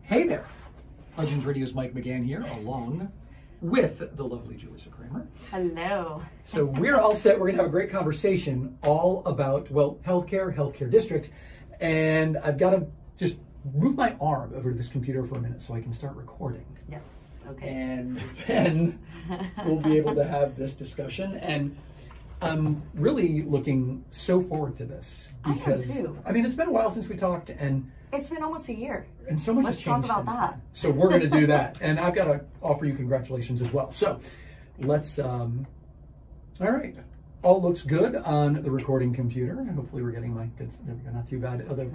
Hey there, Legends Radio's Mike McGann here, along with the lovely Juliza Kramer. Hello. So we're all set. We're going to have a great conversation all about, well, healthcare district. And I've got to just move my arm over to this computer for a minute so I can start recording. Yes, okay. And then we'll be able to have this discussion. And I'm really looking so forward to this because, I am too. I mean, it's been a while since we talked, and it's been almost a year. And so much has changed. Let's talk about that. So we're going to do that. And I've got to offer you congratulations as well. So let's, all right. All looks good on the recording computer. Hopefully we're getting my good, there we go, not too bad. Although,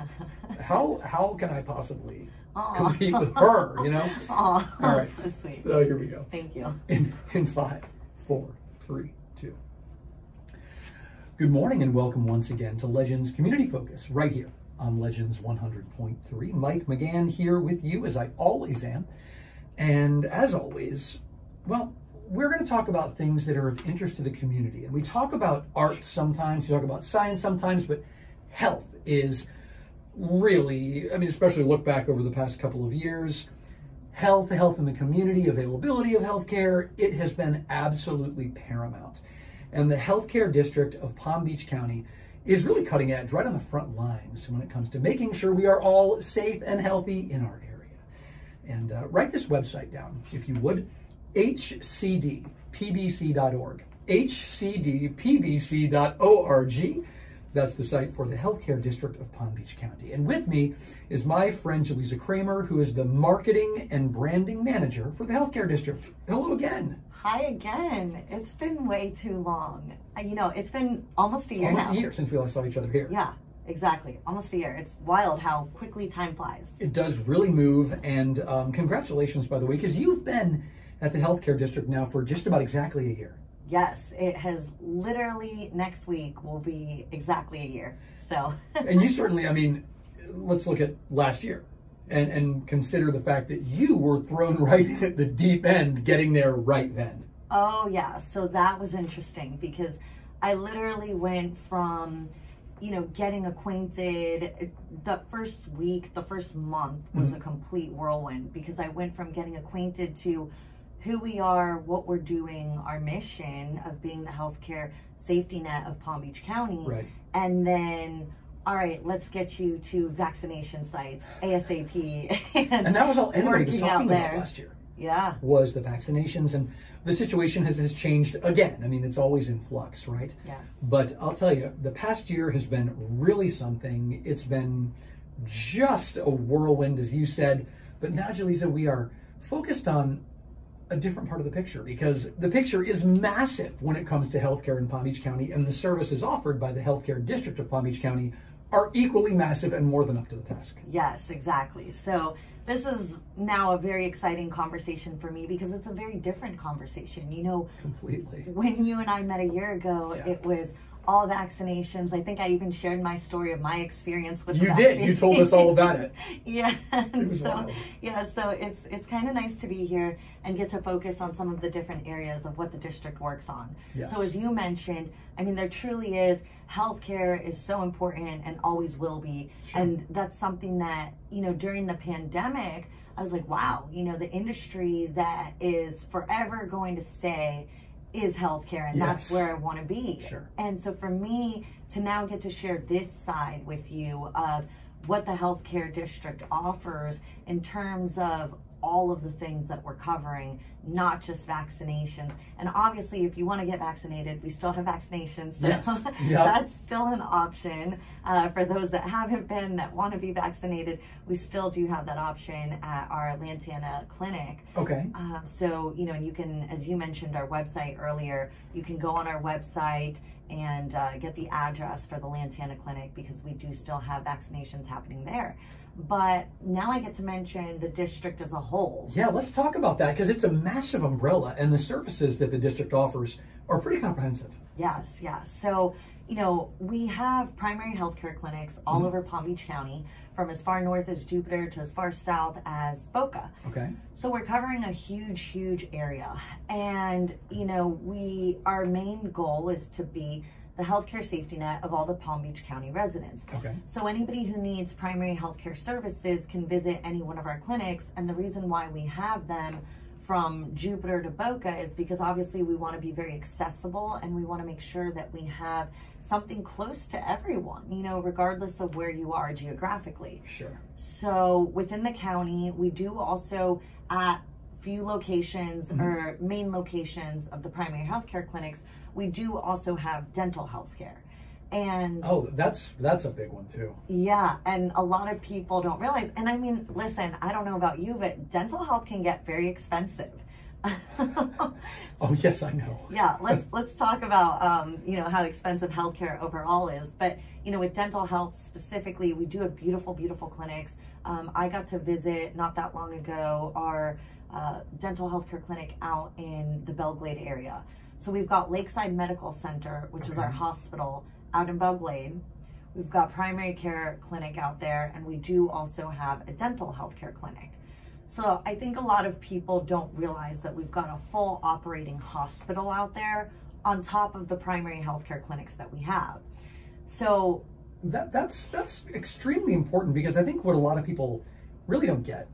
how can I possibly compete with her, you know? All right. So sweet. So here we go. Thank you. In 5, 4, 3, 2. Good morning and welcome once again to Legends Community Focus right here on Legends 100.3. Mike McGann here with you, as I always am. And as always, well, we're going to talk about things that are of interest to the community. And we talk about art sometimes, we talk about science sometimes, but health is really, I mean, especially look back over the past couple of years, health in the community, availability of healthcare, it has been absolutely paramount. And the healthcare district of Palm Beach County is really cutting edge, right on the front lines when it comes to making sure we are all safe and healthy in our area. And write this website down, if you would, hcdpbc.org, hcdpbc.org. That's the site for the Healthcare District of Palm Beach County. And with me is my friend Juliza Kramer, who is the Marketing and Branding Manager for the Healthcare District. Hello again. Hi again. It's been way too long. You know, it's been almost a year now. Almost a year since we last saw each other here. Yeah, exactly. Almost a year. It's wild how quickly time flies. It does really move. And congratulations, by the way, because you've been at the Healthcare District now for just about exactly a year. Yes, it has literally, next week will be exactly a year. So. And you certainly, I mean, let's look at last year and consider the fact that you were thrown right in at the deep end, getting there right then. Oh yeah, so that was interesting because I literally went from, you know, getting acquainted. The first week, the first month was a complete whirlwind because I went from getting acquainted to who we are, what we're doing, our mission of being the healthcare safety net of Palm Beach County. Right. And then, all right, let's get you to vaccination sites, ASAP. And that was all anybody was talking about last year. Yeah. Was the vaccinations, and the situation has changed again. I mean, it's always in flux, right? Yes. But I'll tell you, the past year has been really something. It's been just a whirlwind, as you said. But now, Juliza, we are focused on a different part of the picture, because the picture is massive when it comes to healthcare in Palm Beach County, and the services offered by the Healthcare District of Palm Beach County are equally massive and more than up to the task. Yes, exactly. So this is now a very exciting conversation for me because it's a very different conversation. You know, completely. When you and I met a year ago, it was all vaccinations. I think I even shared my story of my experience with the vaccine. You told us all about it. Yeah. It was so wild. yeah, so it's kind of nice to be here and get to focus on some of the different areas of what the district works on. Yes. So as you mentioned, I mean, there truly is, healthcare is so important and always will be. Sure. And that's something that, you know, during the pandemic, I was like, wow, you know, the industry that is forever going to stay is healthcare, and that's where I want to be. Sure. And so for me to now get to share this side with you of what the healthcare district offers in terms of all of the things that we're covering, not just vaccinations. And obviously, if you want to get vaccinated, we still have vaccinations. So yes. That's still an option for those that haven't been, that want to be vaccinated. We still do have that option at our Lantana clinic. Okay. So, you know, and you can, as you mentioned our website earlier, you can go on our website and get the address for the Lantana clinic because we do still have vaccinations happening there. But now I get to mention the district as a whole. Yeah, let's talk about that because it's a massive umbrella and the services that the district offers are pretty comprehensive. Yes, yes. So, you know, we have primary healthcare clinics all over Palm Beach County, from as far north as Jupiter to as far south as Boca. Okay. So we're covering a huge, huge area. And, you know, our main goal is to be the healthcare safety net of all the Palm Beach County residents. Okay. So anybody who needs primary healthcare services can visit any one of our clinics. And the reason why we have them from Jupiter to Boca is because obviously we want to be very accessible, and we want to make sure that we have something close to everyone, you know, regardless of where you are geographically. Sure. So within the county, we do also at few locations or main locations of the primary healthcare clinics, we do also have dental health care. And that's a big one too. Yeah, and a lot of people don't realize, and I mean, listen, I don't know about you, but dental health can get very expensive. Oh yes, I know. Yeah, let's talk about you know, how expensive healthcare overall is. But you know, with dental health specifically, we do have beautiful clinics. I got to visit not that long ago our dental healthcare clinic out in the Belglade area. So we've got Lakeside Medical Center, which is our hospital out in Belglade. We've got primary care clinic out there, and we do also have a dental healthcare clinic. So I think a lot of people don't realize that we've got a full operating hospital out there on top of the primary healthcare clinics that we have. So that's extremely important, because I think what a lot of people really don't get,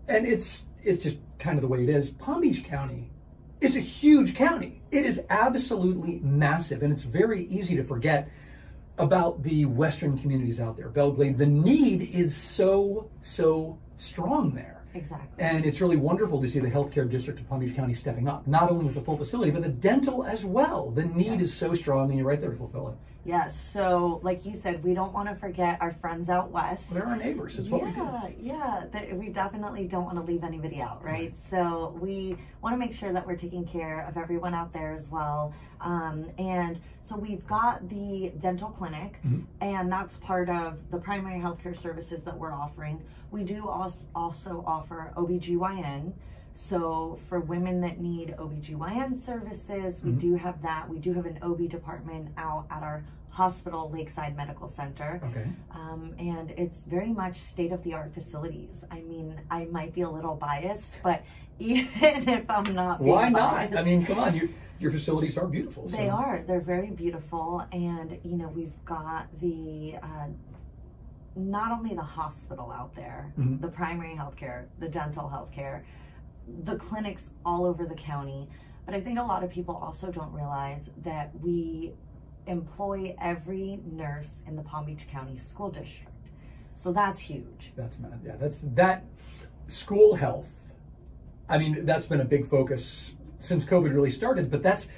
and it's just kind of the way it is, Palm Beach County is a huge county. It is absolutely massive, and it's very easy to forget about the western communities out there. Belglade, the need is so strong there. Exactly. And it's really wonderful to see the healthcare district of Palm Beach County stepping up, not only with the full facility, but the dental as well. The need is so strong, and you're right there to fulfill it. Yes, so like you said, we don't want to forget our friends out west. Well, they're our neighbors, it's what we do. Yeah, we definitely don't want to leave anybody out, right? So we want to make sure that we're taking care of everyone out there as well. And so we've got the dental clinic, and that's part of the primary healthcare services that we're offering. We do also offer OBGYN. So for women that need OBGYN services, we do have that. We do have an OB department out at our hospital, Lakeside Medical Center. Okay. And it's very much state-of-the-art facilities. I mean, I might be a little biased, but even if I'm not being Why biased, not? I mean, come on, your facilities are beautiful. So. They are. They're very beautiful. And, you know, we've got the... not only the hospital out there, the primary healthcare, the dental healthcare, the clinics all over the county. But I think a lot of people also don't realize that we employ every nurse in the Palm Beach County School District. So that's huge. That's mad. Yeah, that school health. I mean, that's been a big focus since COVID really started, but that's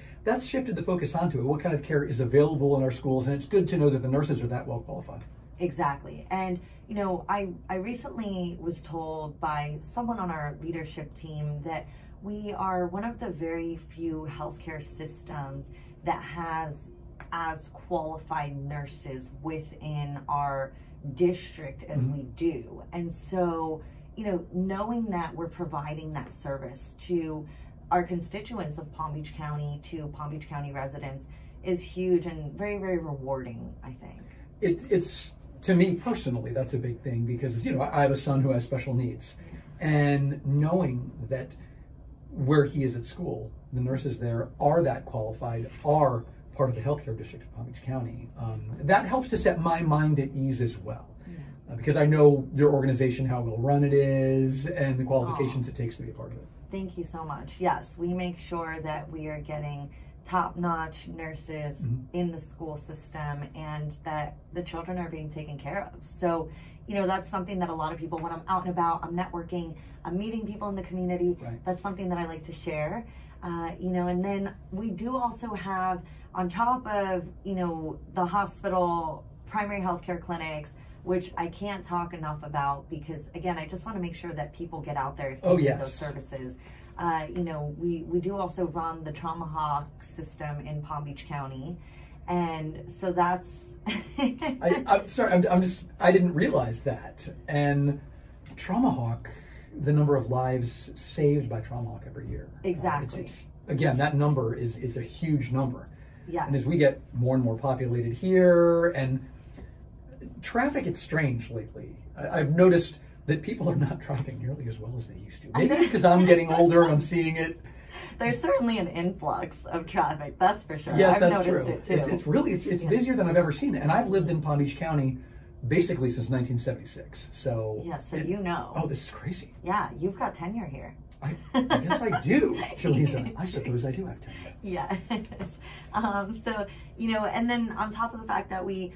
shifted the focus onto it. What kind of care is available in our schools? And it's good to know that the nurses are that well qualified. Exactly. And, you know, I recently was told by someone on our leadership team that we are one of the very few healthcare systems that has as qualified nurses within our district as we do. And so, you know, knowing that we're providing that service to our constituents of Palm Beach County, to Palm Beach County residents, is huge and very, very rewarding, I think. It's to me personally, that's a big thing, because, you know, I have a son who has special needs, and knowing that where he is at school, the nurses there are that qualified, are part of the healthcare district of Palm Beach County. That helps to set my mind at ease as well, because I know your organization, how well run it is, and the qualifications it takes to be a part of it. Thank you so much. Yes, we make sure that we are getting top-notch nurses in the school system, and that the children are being taken care of. So, you know, that's something that a lot of people, when I'm out and about, I'm networking, I'm meeting people in the community, that's something that I like to share. You know, and then we do also have, on top of, you know, the hospital, primary healthcare clinics, which I can't talk enough about, because again, I just want to make sure that people get out there if they need those services. You know, we do also run the Trauma Hawk system in Palm Beach County, and so that's. I'm sorry, I didn't realize that. And Trauma Hawk, the number of lives saved by Trauma Hawk every year. Exactly. Again, that number is a huge number. Yes. And as we get more and more populated here, and traffic gets strange lately. I've noticed that people are not driving nearly as well as they used to. Maybe it's because I'm getting older and I'm seeing it. There's certainly an influx of traffic, that's for sure. Yes, I've that's noticed true. it too. It's really busier than I've ever seen it. And I've lived in Palm Beach County basically since 1976. So yeah, so you know. Oh, this is crazy. Yeah, you've got tenure here. I guess I do, Juliza. I suppose I do have tenure. Yeah. So, you know, and then on top of the fact that we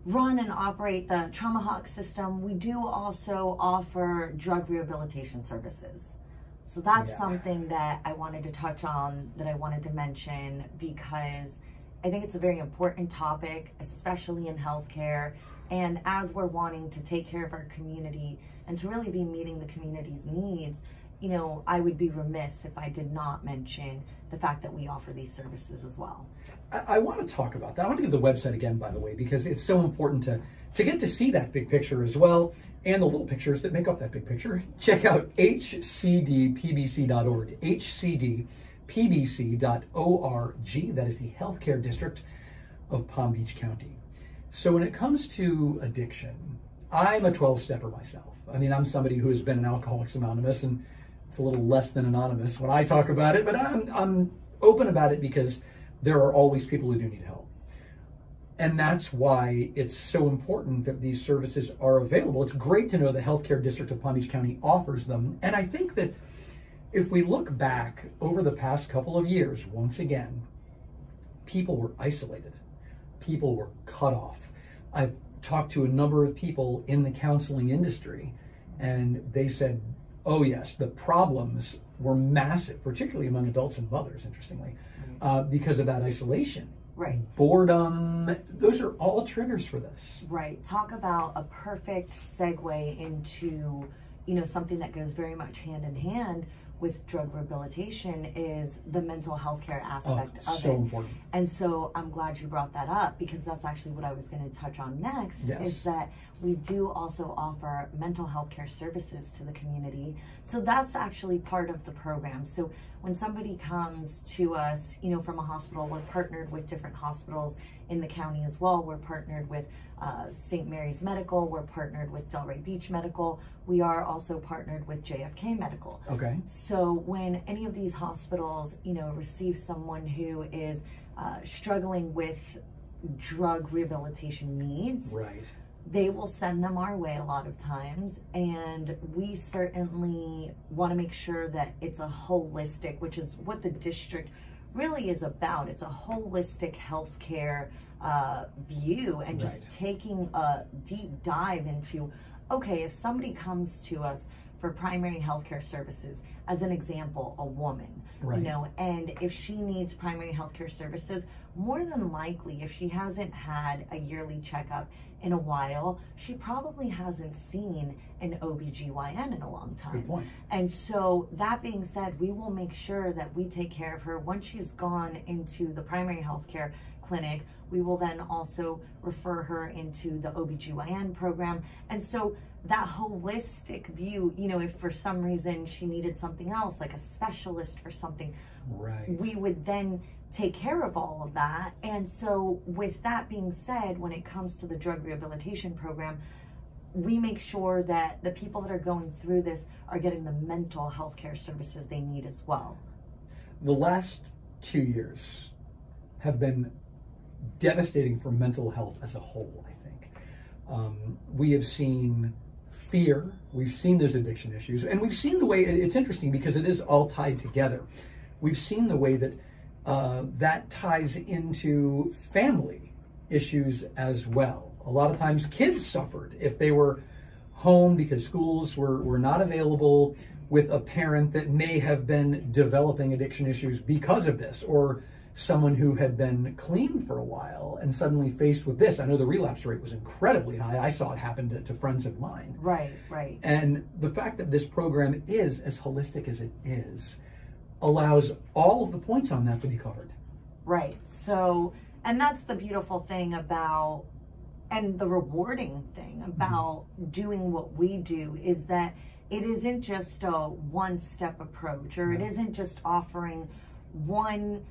run and operate the Trauma Hawk system, we do also offer drug rehabilitation services. So that's something that I wanted to touch on, that I wanted to mention, because I think it's a very important topic, especially in healthcare. And as we're wanting to take care of our community and to really be meeting the community's needs, you know, I would be remiss if I did not mention the fact that we offer these services as well. I want to talk about that. I want to give the website again, by the way, because it's so important to get to see that big picture as well, and the little pictures that make up that big picture. Check out hcdpbc.org, hcdpbc.org. That is the healthcare district of Palm Beach County. So when it comes to addiction, I'm a 12-stepper myself. I mean, I'm somebody who has been in Alcoholics Anonymous, and it's a little less than anonymous when I talk about it, but I'm open about it because there are always people who do need help. And that's why it's so important that these services are available. It's great to know the Healthcare District of Palm Beach County offers them. And I think that if we look back over the past couple of years, once again, people were isolated. People were cut off. I've talked to a number of people in the counseling industry, and they said, oh yes, the problems were massive, particularly among adults and mothers, interestingly, because of that isolation. Right. Boredom, those are all triggers for this. Right. Talk about a perfect segue into, you know, something that goes very much hand in hand with drug rehabilitation is the mental health care aspect of it. So important. And so I'm glad you brought that up, because that's actually what I was going to touch on next, is that we do also offer mental health care services to the community. So that's actually part of the program. So when somebody comes to us, you know, from a hospital, we're partnered with different hospitals in the county as well. We're partnered with St. Mary's Medical. We're partnered with Delray Beach Medical. We are also partnered with JFK Medical. Okay. So when any of these hospitals, you know, receive someone who is struggling with drug rehabilitation needs, right, they will send them our way a lot of times. And we certainly want to make sure that it's a holistic, which is what the district really is about. It's a holistic healthcare view, and just taking a deep dive into, okay, if somebody comes to us for primary healthcare services, as an example, a woman, you know, and if she needs primary healthcare services, more than likely, if she hasn't had a yearly checkup in a while, she probably hasn't seen an OBGYN in a long time. Good point. And so that being said, we will make sure that we take care of her once she's gone into the primary healthcare clinic. We will then also refer her into the OBGYN program. And so that holistic view, you know, if for some reason she needed something else, like a specialist for something, we would then take care of all of that. And so with that being said, when it comes to the drug rehabilitation program, we make sure that the people that are going through this are getting the mental health care services they need as well. The last 2 years have been devastating for mental health as a whole, I think. We have seen fear, we've seen those addiction issues, and we've seen the way, it's interesting because it is all tied together. We've seen the way that that ties into family issues as well. A lot of times kids suffered if they were home because schools were not available, with a parent that may have been developing addiction issues because of this, or someone who had been clean for a while and suddenly faced with this. I know the relapse rate was incredibly high. I saw it happen to friends of mine. Right, right. And the fact that this program is as holistic as it is allows all of the points on that to be covered. Right. So, and that's the beautiful thing about, and the rewarding thing about doing what we do, is that it isn't just a one-step approach, or it isn't just offering one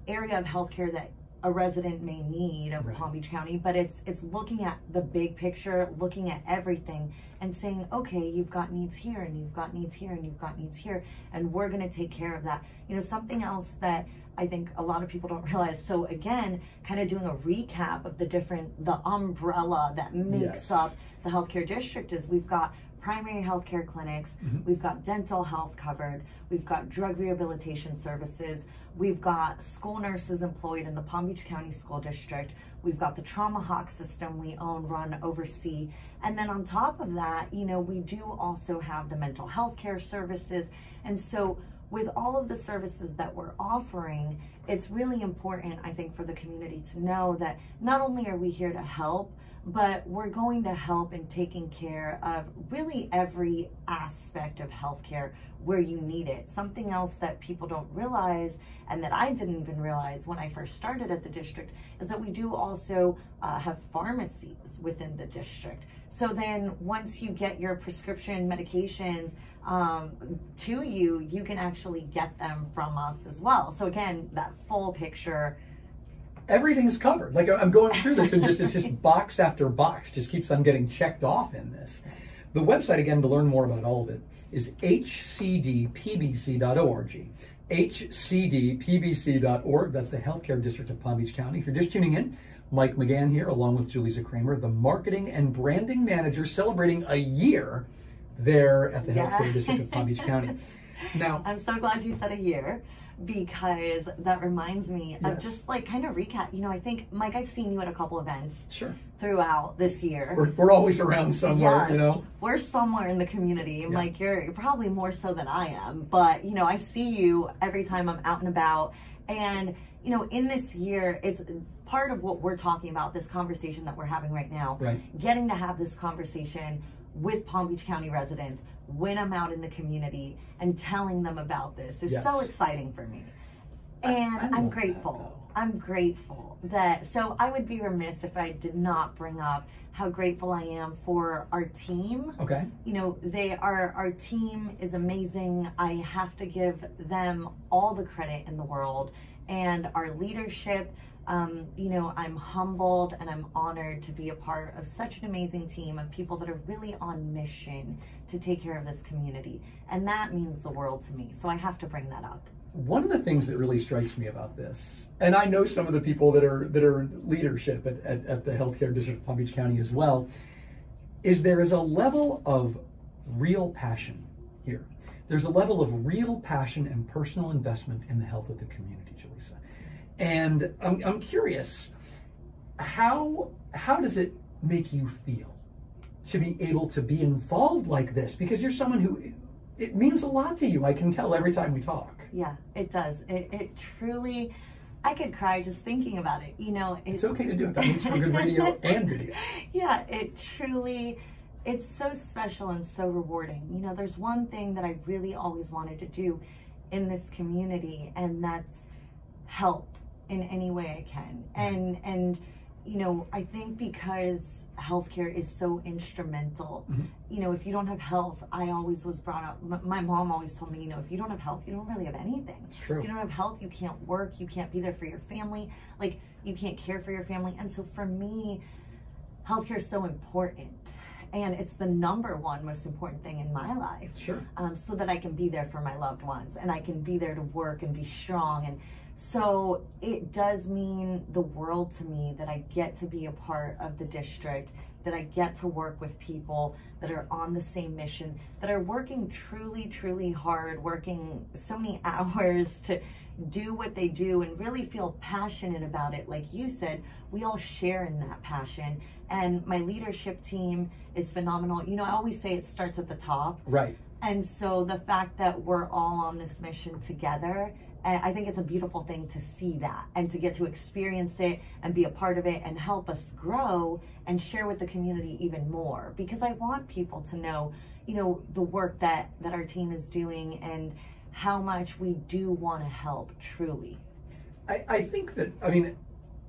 area of healthcare that a resident may need of Right. Palm Beach County, but it's looking at the big picture, looking at everything and saying, okay, you've got needs here and you've got needs here and you've got needs here, and we're going to take care of that. You know, something else that I think a lot of people don't realize. So again, kind of doing a recap of the umbrella that makes Yes. up the healthcare district is we've got primary healthcare clinics, we've got dental health covered, we've got drug rehabilitation services, we've got school nurses employed in the Palm Beach County School District, we've got the Trauma Hawk system we own, run, oversee, and then on top of that, you know, we do also have the mental health care services. And so with all of the services that we're offering, it's really important, I think, for the community to know that not only are we here to help, but we're going to help in taking care of really every aspect of healthcare where you need it. Something else that people don't realize, and that I didn't even realize when I first started at the district, is that we do also have pharmacies within the district. So then once you get your prescription medications to you, you can actually get them from us as well. So again, that full picture. Everything's covered. Like, I'm going through this and it's just box after box just keeps on getting checked off in this. The website, again, to learn more about all of it is hcdpbc.org. hcdpbc.org. That's the Healthcare District of Palm Beach County. If you're just tuning in, Mike McGann here, along with Juliza Kramer, the Marketing and Branding Manager, celebrating a year there at the Healthcare District of Palm Beach County. Now, I'm so glad you said a year, because that reminds me of just like kind of recap. You know, I think, Mike, I've seen you at a couple events throughout this year. We're always around somewhere, you know? We're somewhere in the community. Yeah. Mike, you're probably more so than I am, but you know, I see you every time I'm out and about. And you know, in this year, it's part of what we're talking about, this conversation that we're having right now, getting to have this conversation with Palm Beach County residents when I'm out in the community and telling them about this is so exciting for me. And I'm grateful. I'm grateful that, so I would be remiss if I did not bring up how grateful I am for our team. Okay. You know, our team is amazing. I have to give them all the credit in the world, and our leadership. You know, I'm humbled and I'm honored to be a part of such an amazing team of people that are really on mission to take care of this community. And that means the world to me. So I have to bring that up. One of the things that really strikes me about this, and I know some of the people that are leadership at the Healthcare District of Palm Beach County as well, is there is a level of real passion here. There's a level of real passion and personal investment in the health of the community, Juliza. And I'm curious, how does it make you feel to be able to be involved like this? Because you're someone who, it means a lot to you. I can tell every time we talk. Yeah, it does. It truly, I could cry just thinking about it. You know, it's okay to do it. That makes for good radio and video. Yeah, it truly, it's so special and so rewarding. You know, there's one thing that I really always wanted to do in this community, and that's help in any way I can. And you know, I think because healthcare is so instrumental, you know, if you don't have health, I always was brought up, my mom always told me, you know, if you don't have health, you don't really have anything. It's true. If you don't have health, you can't work, you can't be there for your family, like you can't care for your family. And so for me, healthcare is so important. And it's the #1 most important thing in my life. Sure. So that I can be there for my loved ones and I can be there to work and be strong. And so it does mean the world to me that I get to be a part of the district, that I get to work with people that are on the same mission, that are working truly, truly hard, working so many hours to do what they do and really feel passionate about it. Like you said, we all share in that passion. And my leadership team is phenomenal. You know, I always say it starts at the top. Right. And so the fact that we're all on this mission together, I think it's a beautiful thing to see that and to get to experience it and be a part of it and help us grow and share with the community even more. Because I want people to know, you know, the work that our team is doing and how much we do want to help, truly. I think that, I mean,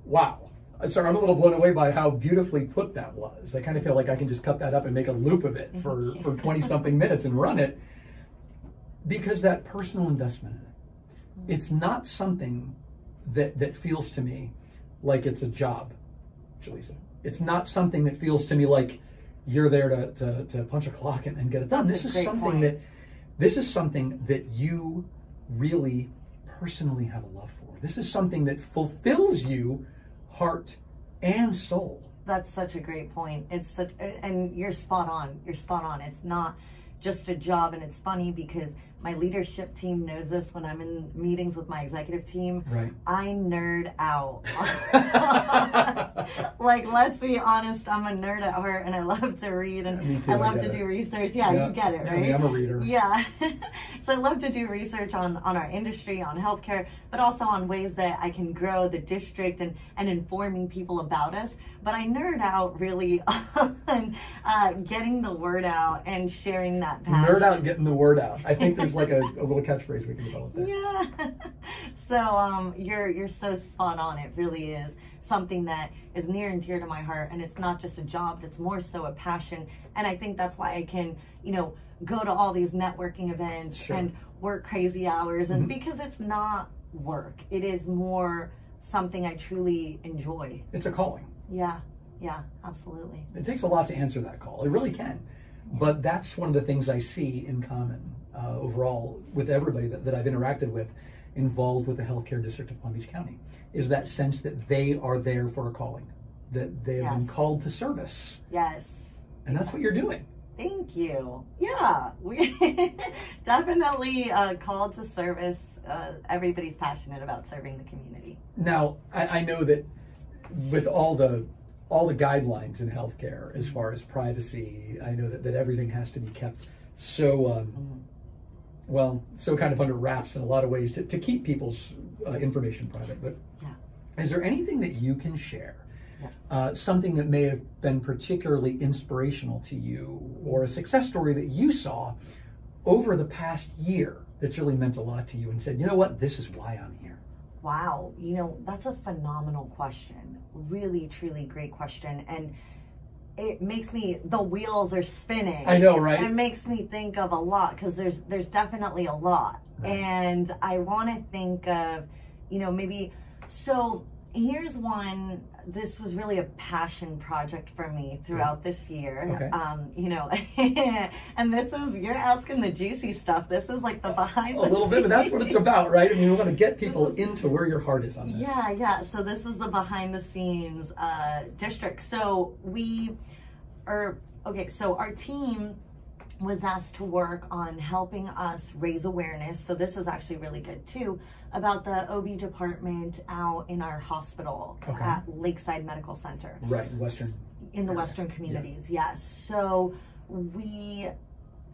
wow. Sorry, I'm a little blown away by how beautifully put that was. I kind of feel like I can just cut that up and make a loop of it for 20-something minutes and run it. Because that personal investment in it, it's not something that feels to me like it's a job, Juliza. It's not something that feels to me like you're there to punch a clock and get it done. This is something that you really personally have a love for. This is something that fulfills you, heart and soul. That's such a great point. And you're spot on. You're spot on. It's not just a job, and it's funny because my leadership team knows this. When I'm in meetings with my executive team, right, I nerd out. Like, let's be honest, I'm a nerd at heart, and I love to read, and me too, I love to do research. Yeah, you get it, right? Yeah, I'm a reader. Yeah. So I love to do research on our industry, on healthcare, but also on ways that I can grow the district and informing people about us. But I nerd out really on getting the word out and sharing that passion. Nerd out, getting the word out. I think there's like a little catchphrase we can develop there. Yeah. So you're so spot on. It really is something that is near and dear to my heart, and it's not just a job, it's more so a passion. And I think that's why I can, go to all these networking events sure. and work crazy hours, and because it's not work, it is more something I truly enjoy. It's a calling. Yeah, absolutely. It takes a lot to answer that call. It really can. But that's one of the things I see in common overall with everybody that I've interacted with involved with the healthcare district of Palm Beach County, is that sense that they are there for a calling, that they have been called to service. Yes. And that's what you're doing. Thank you. Yeah, we definitely called to service. Everybody's passionate about serving the community. Now, I know that with all the guidelines in healthcare as far as privacy, I know that everything has to be kept so so kind of under wraps in a lot of ways to keep people's information private. But is there anything that you can share? Yes. Something that may have been particularly inspirational to you, or a success story that you saw over the past year that's really meant a lot to you and said, you know what, this is why I'm here? Wow, that's a phenomenal question. Really, truly great question. And it makes the wheels are spinning. I know, right? It makes me think of a lot, because there's definitely a lot. Right. And I want to think of, so here's one. This was really a passion project for me throughout this year. Okay. And this is, you're asking the juicy stuff. This is like the behind the scenes. A little bit, but that's what it's about, right? I mean, we want to get people into where your heart is on this. Yeah. So this is the behind the scenes district. So so our team was asked to work on helping us raise awareness. So this is actually really good too, about the OB department out in our hospital at Lakeside Medical Center. Right, in the Western communities, yes. So we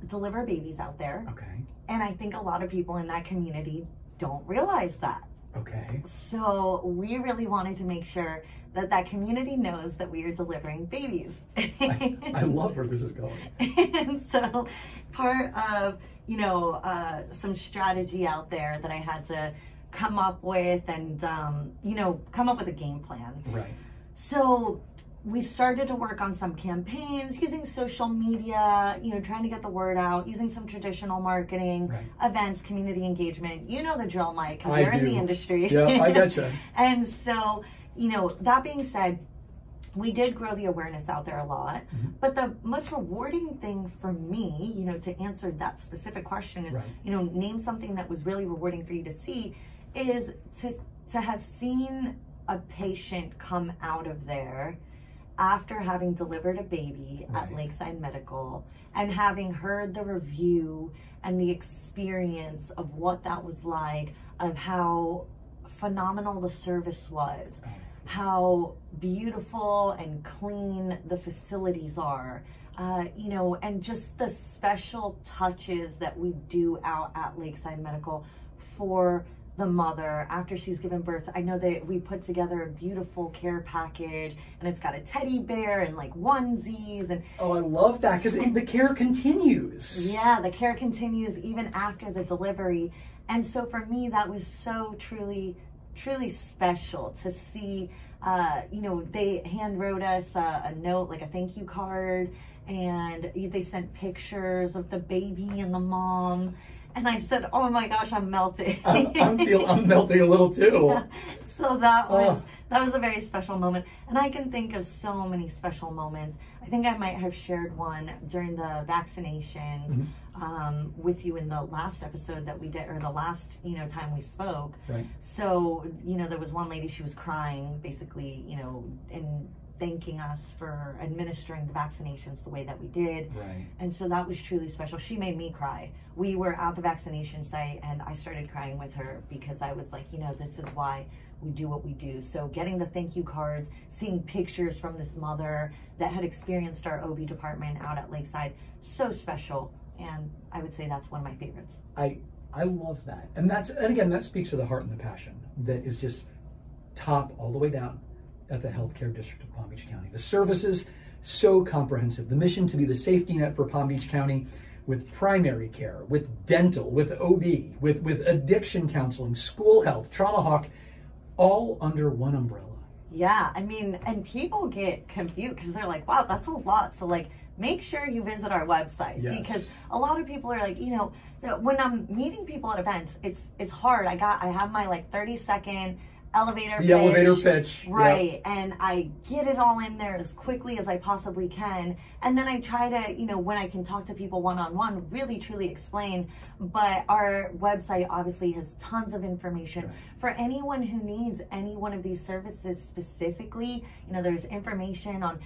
deliver babies out there. Okay. And I think a lot of people in that community don't realize that. Okay. So we really wanted to make sure that community knows that we are delivering babies. I love where this is going. And so part of, some strategy out there that I had to come up with and, come up with a game plan. Right. So we started to work on some campaigns using social media, trying to get the word out, using some traditional marketing, events, community engagement. You know the drill, Mike, because you're in the industry. Yeah, I gotcha. And so, that being said, we did grow the awareness out there a lot. But the most rewarding thing for me, to answer that specific question is, name something that was really rewarding for you to see, is to have seen a patient come out of there after having delivered a baby at Lakeside Medical, and having heard the review and the experience of what that was like, of how phenomenal the service was, how beautiful and clean the facilities are, and just the special touches that we do out at Lakeside Medical for the mother after she's given birth. I know that we put together a beautiful care package, and it's got a teddy bear and like onesies, and I love that, because the care continues. Yeah, the care continues even after the delivery. And so for me, that was so truly special to see. They hand wrote us a note, like a thank you card, and they sent pictures of the baby and the mom. And I said, oh my gosh, I'm melting. I'm melting a little too. Yeah. So that was a very special moment. And I can think of so many special moments. I think I might have shared one during the vaccinations with you in the last episode that we did, or the last, time we spoke. Right. So, there was one lady, she was crying basically, and thanking us for administering the vaccinations the way that we did. Right. And so that was truly special. She made me cry. We were at the vaccination site and I started crying with her because I was like, this is why we do what we do. So getting the thank you cards, seeing pictures from this mother that had experienced our OB department out at Lakeside, so special. And I would say that's one of my favorites. I love that. And again, that speaks to the heart and the passion that is just top all the way down at the Healthcare District of Palm Beach County. The services, so comprehensive. The mission to be the safety net for Palm Beach County with primary care, with dental, with OB, with addiction counseling, school health, trauma hawk, all under one umbrella. Yeah, and people get confused because they're like, wow, that's a lot. So make sure you visit our website. Yes. Because a lot of people are like, when I'm meeting people at events, it's hard. I have my 30-second elevator pitch. Right. Yep. And I get it all in there as quickly as I possibly can. And then I try to, when I can talk to people one-on-one, really truly explain. But our website obviously has tons of information. Right. For anyone who needs any one of these services specifically. There's information on,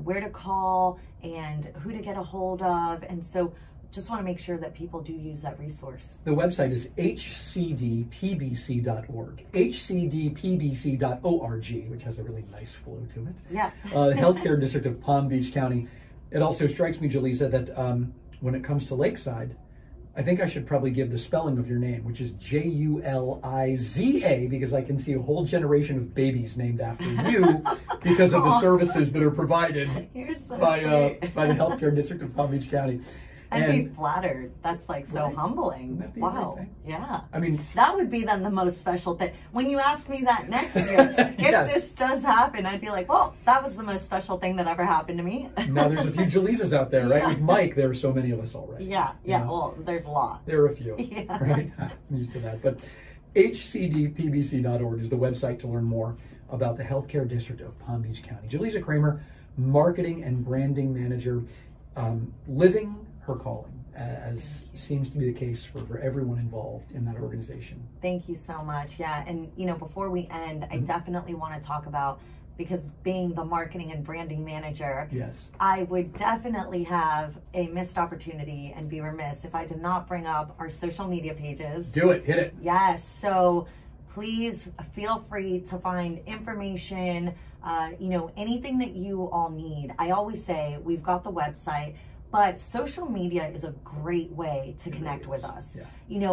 where to call and who to get a hold of. And so just want to make sure that people do use that resource. The website is hcdpbc.org, hcdpbc.org, which has a really nice flow to it. Yeah. The Healthcare District of Palm Beach County. It also strikes me, Juliza, that when it comes to Lakeside, I think I should probably give the spelling of your name, which is Juliza, because I can see a whole generation of babies named after you because of the services that are provided by the Healthcare District of Palm Beach County. I'd be flattered. That's so humbling. Wow. Yeah. That would be then the most special thing. When you ask me that next year, if this does happen, I'd be like, well, that was the most special thing that ever happened to me. Now there's a few Julizas out there, right? Yeah. With Mike, there are so many of us already. Yeah. Well, there's a lot. There are a few, right? I'm used to that. But hcdpbc.org is the website to learn more about the Healthcare District of Palm Beach County. Juliza Kramer, Marketing and Branding Manager, living her calling, as seems to be the case for everyone involved in that organization. Thank you so much. Yeah, and before we end, I definitely want to talk about, because being the marketing and branding manager, yes, I would definitely have a missed opportunity and be remiss if I did not bring up our social media pages. Do it, hit it. Yes, so please feel free to find information, anything that you all need. I always say we've got the website, but social media is a great way to connect with us. Yeah.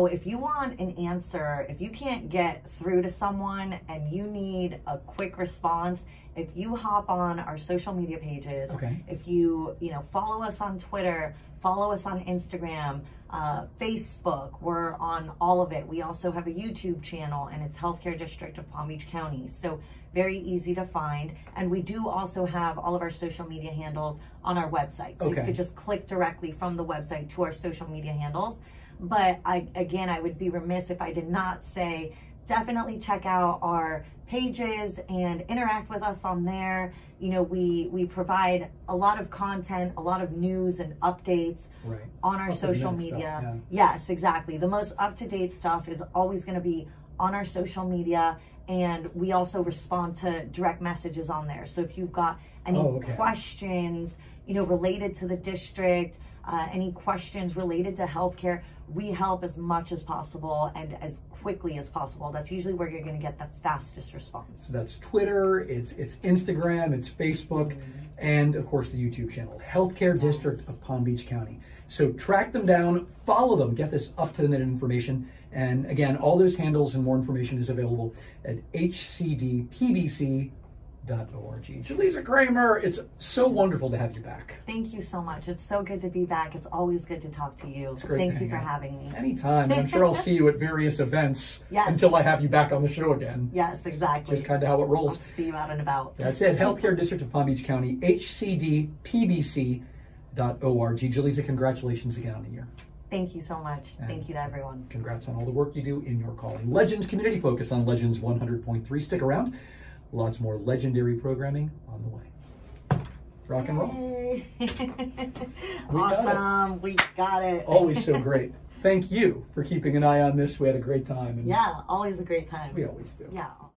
If you want an answer, if you can't get through to someone and you need a quick response, if you hop on our social media pages, if you, follow us on Twitter, follow us on Instagram, Facebook, we're on all of it. We also have a YouTube channel, and it's Healthcare District of Palm Beach County. So very easy to find. And we do also have all of our social media handles on our website. So you could just click directly from the website to our social media handles. But I would be remiss if I did not say, definitely check out our pages and interact with us on there. We provide a lot of content, a lot of news and updates on our social media. Stuff, yeah. Yes, exactly. The most up-to-date stuff is always going to be on our social media, and we also respond to direct messages on there. So if you've got any questions, related to the district, any questions related to healthcare, we help as much as possible and as quickly as possible. That's usually where you're going to get the fastest response. So that's Twitter, it's Instagram, it's Facebook, and of course the YouTube channel, Healthcare District of Palm Beach County. So track them down, follow them, get this up-to-the-minute information. And again, all those handles and more information is available at hcdpbc.org. Juliza Kramer, it's so wonderful to have you back. Thank you so much. It's so good to be back. It's always good to talk to you. It's great. Thank you for having me. Anytime. I'm sure I'll see you at various events until I have you back on the show again. Yes, exactly. Just kind of how it rolls. I'll see you out and about. That's it. Healthcare District of Palm Beach County, hcdpbc.org. Juliza, congratulations again on the year. Thank you so much. And thank you to everyone. Congrats on all the work you do in your calling. Legends Community Focus on Legends 100.3. Stick around. Lots more legendary programming on the way. Rock and roll. Awesome. We got it. Always so great. Thank you for keeping an eye on this. We had a great time. And yeah, always a great time. we always do. Yeah.